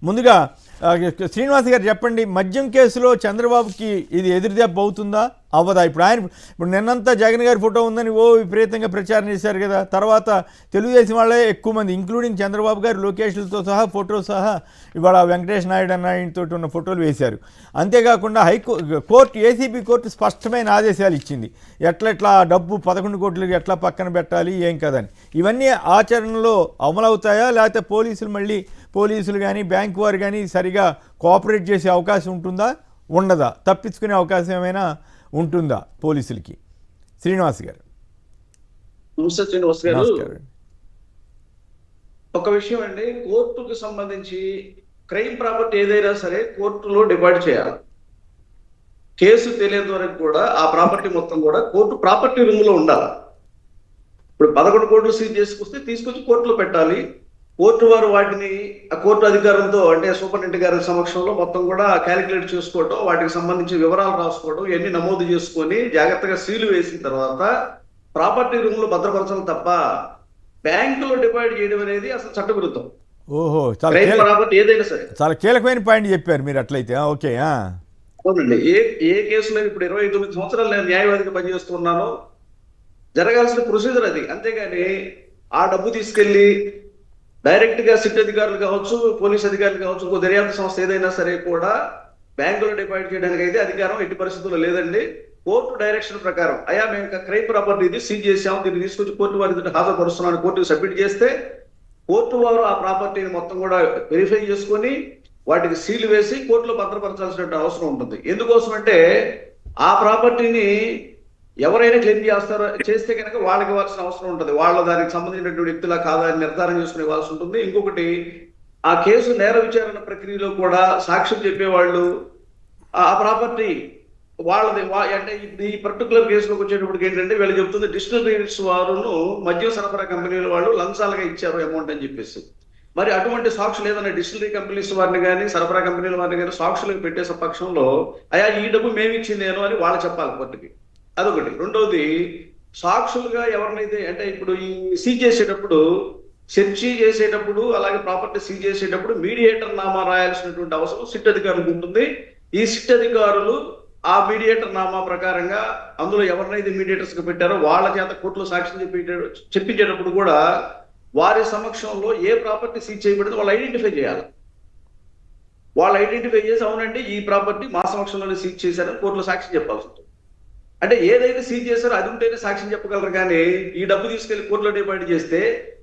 ముందుగా శ్రీనివాస్ గారు చెప్పండి, మద్యం కేసులో చంద్రబాబుకి ఇది ఎదురుదెబ్బ అవుతుందా అవ్వదా? ఇప్పుడు నిన్నంతా జగన్ గారి ఫోటో ఉందని విపరీతంగా ప్రచారం చేశారు కదా, తర్వాత తెలుగుదేశం వాళ్ళే ఎక్కువ మంది ఇంక్లూడింగ్ చంద్రబాబు గారు లోకేష్లతో సహా ఫోటో సహా ఇవాళ వెంకటేష్ నాయుడు అన్న ఆయనతో ఉన్న ఫోటోలు వేశారు. అంతేకాకుండా కోర్టు ఏసీబీ కోర్టు స్పష్టమైన ఆదేశాలు ఇచ్చింది, ఎట్లా డబ్బు 11 కోట్లకి ఎట్లా పక్కన పెట్టాలి ఏం కదని. ఇవన్నీ ఆచరణలో అమలవుతాయా, లేకపోతే పోలీసులు కానీ బ్యాంకు వారు కానీ సరిగా కోఆపరేట్ చేసే అవకాశం ఉంటుందా, ఉండదా? తప్పించుకునే అవకాశం ఏమైనా ఉంటుందా పోలీసులకి? శ్రీనివాస్ గారు. నమస్తే శ్రీనివాస్ గారు. ఒక విషయం అండి, కోర్టుకు సంబంధించి క్రైమ్ ప్రాపర్టీ ఏదైనా సరే కోర్టులో డిపాజిట్ చేయాలి. కేసు తెలియని వరకు కూడా ఆ ప్రాపర్టీ మొత్తం కూడా కోర్టు ప్రాపర్టీ రూమ్ లో ఉండాలి. ఇప్పుడు 11 కోట్లు సీజ్ చేసుకొస్తే తీసుకొచ్చి కోర్టులో పెట్టాలి. కోర్టు వారు వాటిని ఆ కోర్టు అధికారంతో అంటే సూపరింటెండెంట్ గారి సమక్షంలో మొత్తం కూడా క్యాలిక్యులేట్ చేసుకోవడం, వాటికి సంబంధించి వివరాలు రాసుకోవడం, ఇవన్నీ నమోదు చేసుకొని జాగ్రత్తగా సీలు వేసిన తర్వాత ప్రాపర్టీ రూమ్ లో భద్రపరచాలి తప్ప బ్యాంకులో డిపాజిట్ చేయడం అనేది అసలు చట్టవిరుద్ధం. ఓహో, ప్రాపర్టీ ఏదైనా సరే చాలా కీలకమైన పాయింట్ చెప్పారు మీరు. అట్లయితే ఓకే. అవునండి. ఏ కేసులో ఇప్పుడు 29 సంవత్సరాలు నేను న్యాయవాదిగా పనిచేస్తున్నాను, జరగాల్సిన ప్రొసీజర్ అది. అంతేగాని ఆ డబ్బు తీసుకెళ్లి డైరెక్ట్ గా సిట్ అధికారులు కావచ్చు, పోలీస్ అధికారులు కావచ్చు, ఇంకో దర్యాప్తు సంస్థ ఏదైనా సరే కూడా బ్యాంకులో డిపాజిట్ చేయడానికి అయితే అధికారం ఎట్టి పరిస్థితుల్లో లేదండి. కోర్టు డైరెక్షన్ ప్రకారం మేము క్రైమ్ ప్రాపర్టీ ఇది సీజ్ చేసాము, దీన్ని తీసుకొచ్చి కోర్టు వారి హాజరుపరుస్తున్నాను కోర్టుకు సబ్మిట్ చేస్తే కోర్టు వారు ఆ ప్రాపర్టీని మొత్తం కూడా వెరిఫై చేసుకొని వాటికి సీల్ వేసి కోర్టులో భద్రపరచాల్సిన అవసరం ఉంటుంది. ఎందుకోసం అంటే ఆ ప్రాపర్టీని ఎవరైనా క్లెయిమ్ చేస్తే కనుక వాళ్ళకి ఇవ్వాల్సిన అవసరం ఉంటుంది. వాళ్ళ దానికి సంబంధించినటువంటి వ్యక్తులా కాదా అని నిర్ధారణ చేసుకునే ఇవ్వాల్సి ఉంటుంది. ఇంకొకటి, ఆ కేసు నేర విచారణ ప్రక్రియలో కూడా సాక్ష్యం చెప్పేవాళ్ళు ఆ ప్రాపర్టీ వాళ్ళది అంటే ఈ పర్టికులర్ కేసులోకి వచ్చేటప్పటికి ఏంటంటే వీళ్ళు చెప్తుంది డిస్టిలరీస్ వారును మద్యం సరఫరా కంపెనీల వాళ్ళు లంచాలుగా ఇచ్చారు అమౌంట్ అని చెప్పేసి. మరి అటువంటి సాక్షులు ఏదైనా డిస్టిలరీ కంపెనీస్ వారిని కానీ సరఫరా కంపెనీల వారిని కానీ సాక్షులకు పెట్టేసే పక్షంలో ఈ డబ్బు మేము ఇచ్చిందేను అని వాళ్ళు చెప్పాలి కోర్టుకి. అదొకటి. రెండవది, సాక్షులుగా ఎవరినైతే అంటే ఇప్పుడు ఈ సీజ్ చేసేటప్పుడు సెర్చ్ చేసేటప్పుడు అలాగే ప్రాపర్టీ సీజ్ చేసేటప్పుడు మీడియేటర్ నామా రాయాల్సినటువంటి అవసరం సిట్ అధికారులకు ఉంటుంది. ఈ సిట్ అధికారులు ఆ మీడియేటర్ నామా ప్రకారంగా అందులో ఎవరినైతే మీడియేటర్స్ గా పెట్టారో వాళ్ళ చేత కోర్టులో సాక్ష్యం చెప్పించేటప్పుడు కూడా వారి సమక్షంలో ఏ ప్రాపర్టీ సీజ్ చేయబడిందో వాళ్ళు ఐడెంటిఫై చేయాలి. వాళ్ళు ఐడెంటిఫై చేసి అవునండి ఈ ప్రాపర్టీ మా సమక్షంలోనే సీజ్ చేశారని కోర్టులో సాక్ష్యం చెప్పాల్సి ఉంటుంది. అంటే ఏదైతే సీజ్ చేశారో అది ఉంటేనే సాక్ష్యం చెప్పగలరు. కానీ ఈ డబ్బు తీసుకెళ్లి కోర్టులో డిపాజిట్ చేస్తే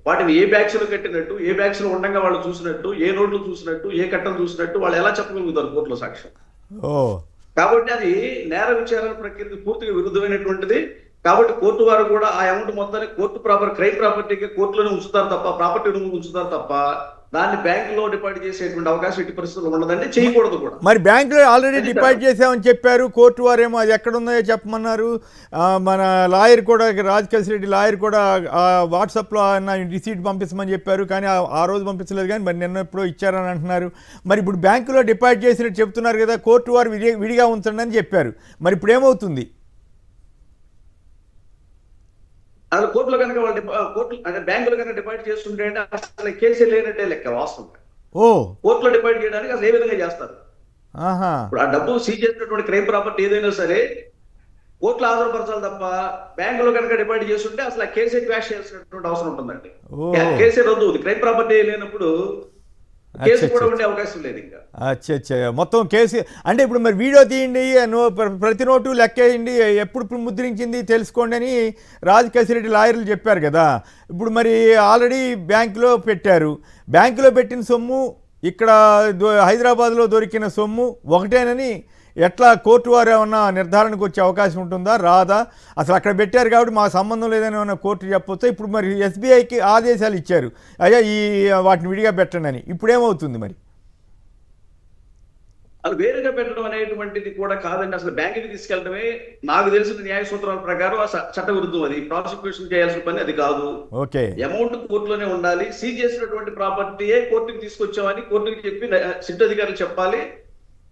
వాటిని ఏ బ్యాగ్స్ లో కట్టినట్టు, ఏ బ్యాగ్స్ లో ఉండగా వాళ్ళు చూసినట్టు, ఏ నోట్లు చూసినట్టు, ఏ కట్టలు చూసినట్టు వాళ్ళు ఎలా చెప్పగలుగుతారు కోర్టులో సాక్ష్యం? కాబట్టి అది నేర విచారణ ప్రక్రియకి పూర్తిగా విరుద్ధమైనటువంటిది. కాబట్టి కోర్టు వారు కూడా ఆ అమౌంట్ మొత్తాన్ని క్రైమ్ ప్రాపర్టీకి కోర్టులోనే ఉంచుతారు తప్ప, ప్రాపర్టీ రూమ్ ఉంచుతారు తప్ప దాన్ని బ్యాంకులో డిపాజిట్ చేసేటువంటి అవకాశం ఎట్టి పరిస్థితుల్లో ఉండదండి, చేయకూడదు కూడా. మరి బ్యాంకులో ఆల్రెడీ డిపాజిట్ చేసామని చెప్పారు, కోర్టు వారేమో అది ఎక్కడ ఉందో చెప్పమన్నారు. మన లాయర్ కూడా, రాజకేశ్ రెడ్డి లాయర్ కూడా వాట్సాప్లో రిసీట్ పంపించమని చెప్పారు, కానీ ఆ రోజు పంపించలేదు. కానీ మరి నిన్న ఎప్పుడో ఇచ్చారని అంటున్నారు. మరి ఇప్పుడు బ్యాంకులో డిపాజిట్ చేసినట్టు చెప్తున్నారు కదా, కోర్టు వారు విడిగా ఉంచండి అని చెప్పారు. మరి ఇప్పుడు ఏమవుతుంది? అసలు కోర్టులో కనుక వాళ్ళు కోర్టు అంటే బ్యాంకులో కనుక డిపాజిట్ చేస్తుంటే అసలు కేసే లేనట్టే లెక్క వాస్తవంగా. కోర్టులో డిపాజిట్ చేయడానికి అసలు ఏ విధంగా చేస్తారు? ఇప్పుడు ఆ డబ్బు సీజ్ చేసినటువంటి క్రైమ్ ప్రాపర్టీ ఏదైనా సరే కోర్టులో హాజరుపరచాలి తప్ప బ్యాంకులో కనుక డిపాజిట్ చేస్తుంటే అసలు ఆ కేసే క్వాష్ చేసినటువంటి అవసరం ఉంటుందండి. కేసే రద్దు అవుతుంది. క్రైమ్ ప్రాపర్టీ లేనప్పుడు కేసు కూడా ఉండే అవకాశం లేదు ఇంకా. అచ్చా, మొత్తం కేసు అంటే ఇప్పుడు మరి వీడియో తీయండి, ప్రతి నోటు లెక్కేయండి, ఎప్పుడు ముద్రించింది తెలుసుకోండి అని రాజకేశ్ రెడ్డి లాయర్లు చెప్పారు కదా. ఇప్పుడు మరి ఆల్రెడీ బ్యాంకులో పెట్టారు, బ్యాంకులో పెట్టిన సొమ్ము ఇక్కడ హైదరాబాద్లో దొరికిన సొమ్ము ఒకటేనని ఎట్లా కోర్టు వారు ఏమన్నా నిర్ధారణకు వచ్చే అవకాశం ఉంటుందా, రాదా? అసలు అక్కడ పెట్టారు కాబట్టి మాకు సంబంధం లేదని ఏమన్నా కోర్టు చెప్పొచ్చా? ఇప్పుడు మరి ఎస్బీఐకి ఆదేశాలు ఇచ్చారు, వాటిని విడిగా పెట్టండి అని. ఇప్పుడు ఏమవుతుంది మరి? అది వేరుగా పెట్టడం అనేటువంటిది కూడా కాదండి. అసలు బ్యాంకుకి తీసుకెళ్లడమే నాకు తెలిసిన న్యాయ సూత్రాల ప్రకారం చట్ట విరుద్ధం. అది ప్రాసిక్యూషన్ చేయాల్సిన పని అది కాదు. అమౌంట్ కోర్టులోనే ఉండాలి. సీజ్ చేసినటువంటి ప్రాపర్టీయే కోర్టుకి తీసుకొచ్చామని కోర్టుకి చెప్పి సిట్ అధికారులు చెప్పాలి.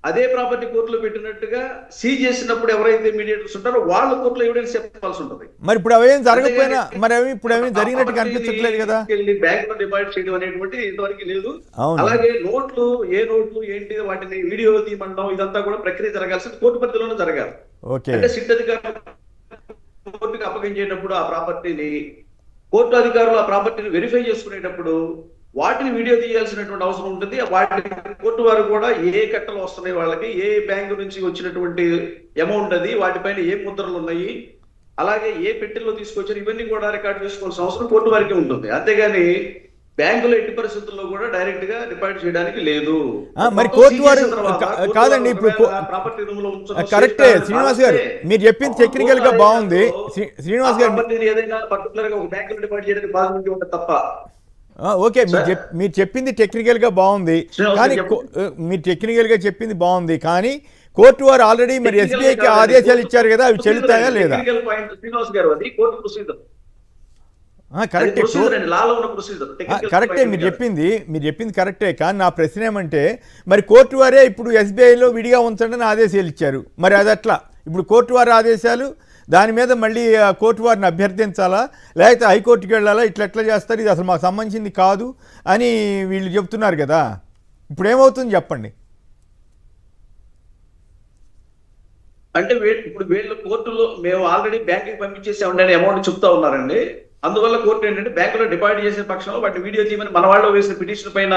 అదే ప్రాపర్టీ కోర్టులో పెట్టినట్టుగా సీజ్ చేసినప్పుడు ఎవరైతే మీడియేటర్స్ ఉంటారో వాళ్ళ కోర్టులో ఎవిడెన్స్ చెప్పాల్సి ఉంటుంది. మరి ఇప్పుడు అవేం జరగకపోయినా మరి అవి ఇప్పుడు ఏమీ జరిగినట్టు కనిపించట్లేదు కదా. బ్యాంక్ లో డిపాజిట్ చేయడం అనేటువంటి ఇంతవరకు లేదు. అవును. అలాగే నోట్లు ఏ నోట్లు ఏంటి వాటిని వీడియో తీయమండం ఇదంతా కూడా ప్రక్రియ జరగాల్సింది కోర్టు పరిధిలోనే జరగాలి. ఓకే. అంటే సిట్ అధికారులు కోర్టుకి అప్పగించేటప్పుడు ఆ ప్రాపర్టీని కోర్టు అధికారులు ఆ ప్రాపర్టీని వెరిఫై చేసుకునేటప్పుడు వాటిని వీడియో తీయాల్సినటువంటి అవసరం ఉంటుంది. వాటిని కోర్టు వారు కూడా ఏ కట్టలు వస్తున్నాయి, వాళ్ళకి ఏ బ్యాంకు నుంచి వచ్చినటువంటి అమౌంట్ అది, వాటిపైన ఏ ముద్రలు ఉన్నాయి, అలాగే ఏ పెట్టెల్లో తీసుకొచ్చారు, ఇవన్నీ కూడా రికార్డు చేసుకోవాల్సిన అవసరం కోర్టు వారికి ఉంటుంది. అంతేగాని బ్యాంకులో ఎట్టి పరిస్థితుల్లో కూడా డైరెక్ట్ గా డిపాజిట్ చేయడానికి లేదు. మరి కోర్టు వారు కాదండి, ఇప్పుడు ప్రాపర్టీ రూమ్ లో కరెక్టే శ్రీనివాస్ గారు మీరు చెప్పింది టెక్నికల్ గా బాగుంది. శ్రీనివాస్ గారు ఏదైనా పర్టికులర్ గా ఒక బ్యాంకులో డిపాజిట్ చేయడానికి బాగా ఉంటుంది తప్ప. ఓకే, మీరు చెప్పింది టెక్నికల్ గా బాగుంది, కానీ మీరు టెక్నికల్ గా చెప్పింది బాగుంది, కానీ కోర్టు వారు ఆల్రెడీ మరి ఎస్బీఐకి ఆదేశాలు ఇచ్చారు కదా, అవి చెల్లుతాయా లేదా? కరెక్టే మీరు చెప్పింది కరెక్టే, కానీ నా ప్రశ్న ఏమంటే మరి కోర్టు వారే ఇప్పుడు ఎస్బీఐలో విడిగా ఉంచండి అని ఆదేశాలు ఇచ్చారు, మరి అది అట్లా ఇప్పుడు కోర్టు వారి ఆదేశాలు దాని మీద మళ్ళీ కోర్టు వారిని అభ్యర్థించాలా లేకపోతే హైకోర్టుకి వెళ్ళాలా, ఇట్లా చేస్తారు, ఇది అసలు మాకు సంబంధించింది కాదు అని వీళ్ళు చెప్తున్నారు కదా, ఇప్పుడు ఏమవుతుంది చెప్పండి. అంటే ఇప్పుడు వీళ్ళు కోర్టులో మేము ఆల్రెడీ బ్యాంకుకి పంపించేసామండి అమౌంట్ చెప్తా ఉన్నారండి. అందువల్ల కోర్టు ఏంటంటే బ్యాంకులో డిపాజిట్ చేసిన పక్షంలో వాటిని వీడియో తీయమని మన వాళ్ళు వేసిన పిటిషన్ పైన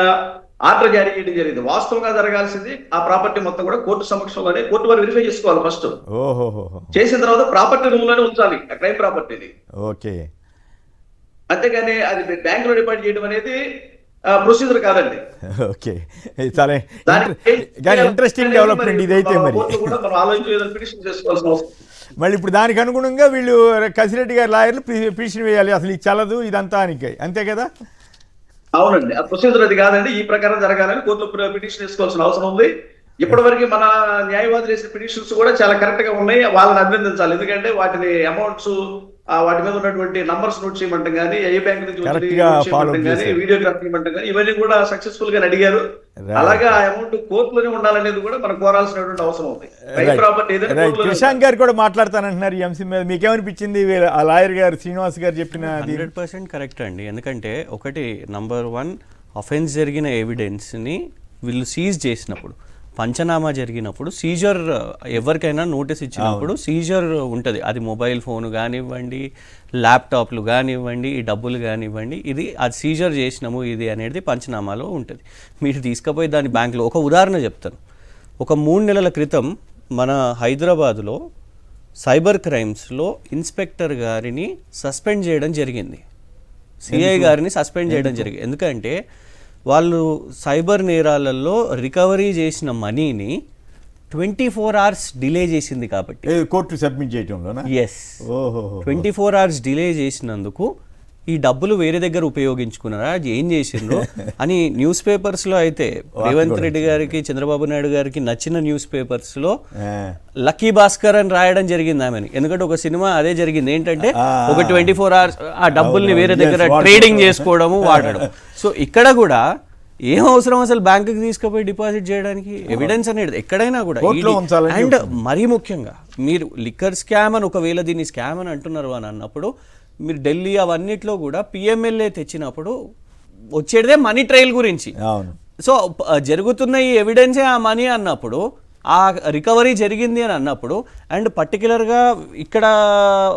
ఆర్డర్ జారీ చేయడం జరిగింది. వాస్తవంగా జరగాల్సింది ఆ ప్రాపర్టీ మొత్తం కూడా కోర్టు సమక్షంలోనే కోర్టు వారు వెరిఫై చేసుకోవాలి ఫస్ట్. చేసిన తర్వాత ప్రాపర్టీ రూమ్ లోనే ఉంచాలి ఆ క్రైమ్ ప్రాపర్టీని. ఓకే, అంతేగాని అది బ్యాంకులో డిపాజిట్ చేయడం అనేది ప్రొసీజర్ కాదండి. ఓకే, చాలా ఇంట్రెస్టింగ్ డెవలప్మెంట్ ఇదైతే. మరి పిటిషన్ చేసుకోవాల్సిన అవసరం. మళ్ళీ ఇప్పుడు దానికి అనుగుణంగా వీళ్ళు కసిరెడ్డి గారి లాయర్లు పిటిషన్ వేయాలి, అసలు ఇది చల్లదు ఇదంతా అని, అంతే కదా? అవునండి, ఆ ప్రొసీజర్ అది కాదండి, ఈ ప్రకారం జరగాలని కోర్టులో పిటిషన్ వేసుకోవాల్సిన అవసరం ఉంది. ఇప్పటివరకు మన న్యాయవాదులు వేసిన పిటిషన్స్ కూడా చాలా కరెక్ట్ గా ఉన్నాయి, వాళ్ళని అభినందించాలి. ఎందుకంటే వాటిని అమౌంట్స్ వాటి మీద ఉన్నటువంటి నంబర్స్ నోట్ చేయమంటాం కానీ, ఏ బ్యాంక్ నుంచి కానీ, వీడియోగ్రాఫ్ చేయమంటాం కానీ ఇవన్నీ కూడా సక్సెస్ఫుల్ గా అడిగారు. అలాగే ఆ అమౌంట్ కోర్టులోనే ఉండాలనేది కూడా మనం కోరాల్సినటువంటి అవసరం ఉంది. కృషాంక్ గారు కూడా మాట్లాడతానంటున్నారు ఈ అంశం మీద, మీకేమనిపించింది ఆ లాయర్ గారు శ్రీనివాస్ గారు చెప్పిన? 100% కరెక్ట్ అండి. ఎందుకంటే ఒకటి నంబర్ 1 అఫెన్స్ జరిగిన ఎవిడెన్స్ని వీళ్ళు సీజ్ చేసినప్పుడు, పంచనామా జరిగినప్పుడు, సీజర్ ఎవరికైనా నోటీస్ ఇచ్చినప్పుడు సీజర్ ఉంటుంది. అది మొబైల్ ఫోన్ కానివ్వండి, ల్యాప్టాప్లు కానివ్వండి, ఈ డబ్బులు కానివ్వండి, అది సీజర్ చేసినాము ఇది అనేది పంచనామాలో ఉంటుంది. మీరు తీసుకుపోయి దాని బ్యాంకులో, ఒక ఉదాహరణ చెప్తాను. ఒక 3 నెలల క్రితం మన హైదరాబాదులో సైబర్ క్రైమ్స్లో ఇన్స్పెక్టర్ గారిని సస్పెండ్ చేయడం జరిగింది, సిఐ గారిని సస్పెండ్ చేయడం జరిగింది. ఎందుకంటే వాళ్ళు సైబర్ నేరాలలో రికవరీ చేసిన మనీని 24 hours డిలే చేసింది కాబట్టి, కోర్టు సబ్మిట్ చేయడంలో 24 hours డిలే చేసినందుకు ఈ డబ్బులు వేరే దగ్గర ఉపయోగించుకున్నారా, అది ఏం చేసిండ్రు అని న్యూస్ పేపర్స్లో అయితే రేవంత్ రెడ్డి గారికి, చంద్రబాబు నాయుడు గారికి నచ్చిన న్యూస్ పేపర్స్లో లక్కీ భాస్కర్ అని రాయడం జరిగింది ఆమెని. ఎందుకంటే ఒక సినిమా అదే జరిగింది, ఏంటంటే ఒక 24 hours ఆ డబ్బుల్ని వేరే దగ్గర ట్రేడింగ్ చేసుకోవడము, వాడడం. సో ఇక్కడ కూడా ఏం అవసరం అసలు బ్యాంకుకి తీసుకుపోయి డిపాజిట్ చేయడానికి? ఎవిడెన్స్ అనేది ఎక్కడైనా కూడా. అండ్ మరీ ముఖ్యంగా మీరు లిక్కర్ స్కామ్ అని ఒకవేళ దీన్ని స్కామ్ అని అంటున్నారు అని అన్నప్పుడు, మీరు ఢిల్లీ అవన్నిట్లో కూడా పిఎంఎల్ఏ తెచ్చినప్పుడు వచ్చేదే మనీ ట్రయల్ గురించి. సో జరుగుతున్న ఈ ఎవిడెన్సే ఆ మనీ అన్నప్పుడు, ఆ రికవరీ జరిగింది అని అన్నప్పుడు, అండ్ పర్టికులర్గా ఇక్కడ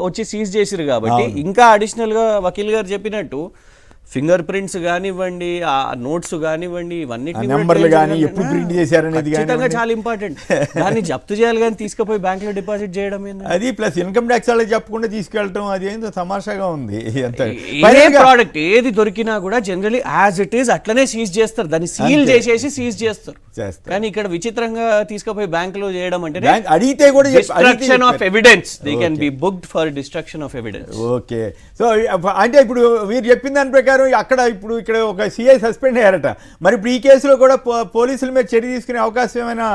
వచ్చి సీజ్ చేసిరు కాబట్టి ఇంకా అడిషనల్గా వకీల్ గారు చెప్పినట్టు ఫింగర్ ప్రింట్స్ కానివ్వండి, ఆ నోట్స్ కానివ్వండి, ఇవన్నీ ఖచ్చితంగా చాలా ఇంపార్టెంట్. దాన్ని జప్తు చేయాలి కానీ తీసుకుపోయి బ్యాంకులో డిపాజిట్ చేయడం అది, ప్లస్ ఇన్కమ్ ట్యాక్స్ వాళ్ళకి చెప్పకుండా తీసుకెళ్ళటం, అది ఏంటో తమాషాగా ఉంది. ప్రోడక్ట్ ఏది దొరికినా కూడా జనరలీ యాజ్ ఇట్ ఈస్ అట్లనే సీజ్ చేస్తారు, దాన్ని సీల్ చేసేసి సీజ్ చేస్తారు. కానీ ఇక్కడ విచిత్రంగా తీసుకుపోయి బ్యాంకులో చేయడం అంటే అడిగితే కూడా destruction of evidence, they can be booked for destruction of evidence. Okay, so అంటే ఇప్పుడు మీరు చెప్పిన దాని ప్రకారం అక్కడ ఇప్పుడు ఇక్కడ ఒక సిఐ సస్పెండ్ అయ్యారట, మరి ఇప్పుడు ఈ కేసులో కూడా పోలీసుల మీద చర్య తీసుకునే అవకాశం ఏమైనా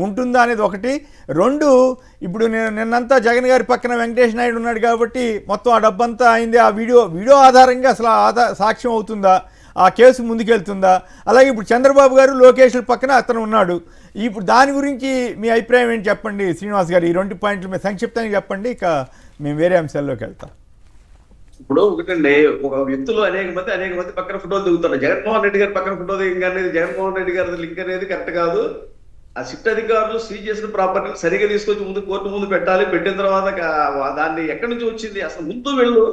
ఉంటుందా అనేది ఒకటి. 2, ఇప్పుడు నిన్నంతా జగన్ గారి పక్కన వెంకటేష్ నాయుడు ఉన్నాడు కాబట్టి మొత్తం ఆ డబ్బంతా అయింది, ఆ వీడియో ఆధారంగా అసలు సాక్ష్యం అవుతుందా ఆ కేసు ముందుకెళ్తుందా? అలాగే ఇప్పుడు చంద్రబాబు గారు లోకేష్ల పక్కన అతను ఉన్నాడు. ఇప్పుడు దాని గురించి మీ అభిప్రాయం ఏంటి చెప్పండి శ్రీనివాస్ గారు. ఈ 2 పాయింట్లు మీరు సంక్షిప్తంగా చెప్పండి, ఇక మేము వేరే అంశాల్లోకి వెళ్తాం. ఇప్పుడు ఒకటండి, ఒక వ్యక్తులు అనేక మంది పక్కన ఫోటోలు దిగుతున్నారు. జగన్మోహన్ రెడ్డి గారి పక్కన ఫోటో దిగం అనేది జగన్మోహన్ రెడ్డి గారి లింక్ అనేది కరెక్ట్ కాదు. ఆ సిట్ అధికారులు సీజ్ చేసిన ప్రాపర్టీ సరిగా తీసుకొచ్చి ముందు కోర్టు ముందు పెట్టాలి. పెట్టిన తర్వాత దాన్ని ఎక్కడి నుంచి వచ్చింది అసలు ముందు వెళ్ళు.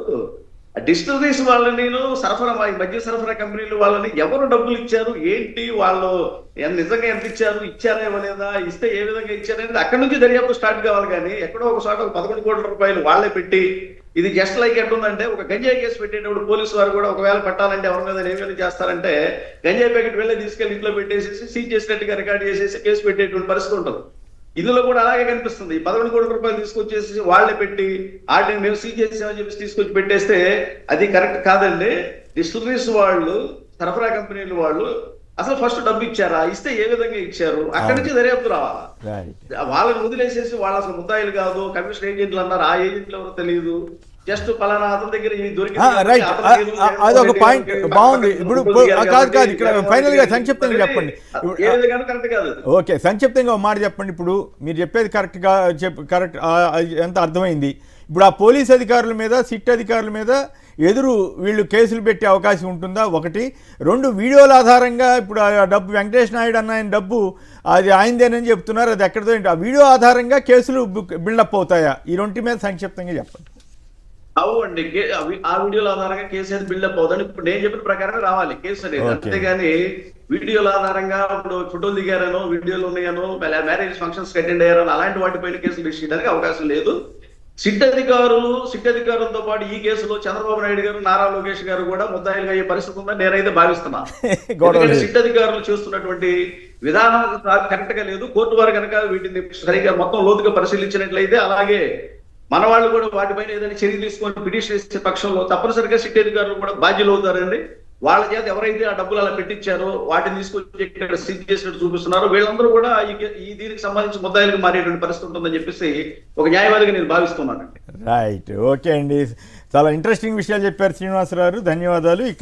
డిస్టిలరీస్ వాళ్ళని సరఫరా మద్య సరఫరా కంపెనీలు వాళ్ళని ఎవరు డబ్బులు ఇచ్చారు, ఏంటి వాళ్ళు నిజంగా ఎంత ఇచ్చారా ఇవ్వలేదా, ఇస్తే ఏ విధంగా ఇచ్చారనేది అక్కడి నుంచి దర్యాప్తు స్టార్ట్ కావాలి. కానీ ఎక్కడో ఒక చోట 11 కోట్ల రూపాయలు వాళ్ళే పెట్టి ఇది జస్ట్ లైక్ ఎట్టుందంటే, ఒక గంజాయి కేసు పెట్టేటప్పుడు పోలీసు వారు కూడా ఒకవేళ పట్టాలంటే ఎవరి మీద ఏమేమి చేస్తారంటే గంజాయి ప్యాకెట్ వెళ్ళి తీసుకెళ్లి ఇంట్లో పెట్టేసేసి సీజ్ చేసినట్టుగా రికార్డ్ చేసేసి కేసు పెట్టేటువంటి పరిస్థితి ఉంటుంది. ఇందులో కూడా అలాగే కనిపిస్తుంది. 11 కోట్ల రూపాయలు తీసుకొచ్చేసి వాళ్ళే పెట్టి వాటిని మేము సీజ్ చేసామని చెప్పి తీసుకొచ్చి పెట్టేస్తే అది కరెక్ట్ కాదండి. డిస్టిలరీస్ వాళ్ళు, సరఫరా కంపెనీలు వాళ్ళు అసలు ఫస్ట్ డబ్బు ఇచ్చారా, ఇస్తే ఏ విధంగా ఇచ్చారు, అక్కడి నుంచి దర్యాప్తు రావాలా. వాళ్ళని వదిలేసేసి వాళ్ళు అసలు ముద్దాయిలు కాదు, కమిషన్ ఏజెంట్లు అన్నారు, ఆ ఏజెంట్లు ఎవరో తెలియదు, జస్ట్ పలానా అతని దగ్గర రైట్, అదొక పాయింట్ బాగుంది. ఇప్పుడు కాదు ఇక్కడ ఫైనల్ గా సంక్షిప్తంగా చెప్పండి. ఓకే, సంక్షిప్తంగా ఒక మాట చెప్పండి. ఇప్పుడు మీరు చెప్పేది కరెక్ట్ ఎంత అర్థమైంది. ఇప్పుడు ఆ పోలీస్ అధికారుల మీద, సిట్ అధికారుల మీద ఎదురు వీళ్ళు కేసులు పెట్టే అవకాశం ఉంటుందా? 1. 2, వీడియోల ఆధారంగా ఇప్పుడు ఆ డబ్బు వెంకటేష్ నాయుడు అన్న ఆయన డబ్బు అది ఆయనదేనని చెప్తున్నారు, అది ఎక్కడితో ఏంటి, ఆ వీడియో ఆధారంగా కేసులు బిల్డప్ అవుతాయా? ఈ 2 మీద సంక్షిప్తంగా చెప్పండి. అవునండి, ఆ వీడియోల ఆధారంగా కేసు అనేది బిల్డప్ అవుతుంది. ఇప్పుడు నేను చెప్పిన ప్రకారం రావాలి కేసు అనేది. అంతేగాని వీడియోల ఆధారంగా ఇప్పుడు ఫోటోలు దిగారనో, వీడియోలు ఉన్నాయనో, మ్యారేజ్ ఫంక్షన్స్ అటెండ్ అయ్యారనో అలాంటి వాటిపైన కేసులు రిజిస్టర్ చేయడానికి అవకాశం లేదు. సిట్ అధికారులతో పాటు ఈ కేసులో చంద్రబాబు నాయుడు గారు, నారా లోకేష్ గారు కూడా ముద్దాయిలుగా అయ్యే పరిస్థితి ఉందని నేనైతే భావిస్తున్నా. సిట్ అధికారులు చూస్తున్నటువంటి విధానం కరెక్ట్ గా లేదు. కోర్టు వారు కనుక వీటిని సరిగా మొత్తం లోతుగా పరిశీలించినట్లయితే, అలాగే మన వాళ్ళు కూడా వాటిపైన ఏదైనా చర్య తీసుకొని పిటిషన్ ఇచ్చే పక్షంలో తప్పనిసరిగా సిట్ అధికారులు కూడా బాధ్యులు అవుతారండి. వాళ్ళ చేత ఎవరైతే ఆ డబ్బులు అలా పెట్టించారో వాటిని తీసుకొచ్చి ఇక్కడ సీజ్ చేసినట్టు చూపిస్తున్నారో వీళ్ళందరూ కూడా ఈ దీనికి సంబంధించి ముద్దాయిలకు మారేటువంటి పరిస్థితి ఉంటుందని చెప్పేసి ఒక న్యాయవాదిగా నేను భావిస్తున్నానండి. రైట్, ఓకే అండి, చాలా ఇంట్రెస్టింగ్ విషయాలు చెప్పారు శ్రీనివాసరావు, ధన్యవాదాలు.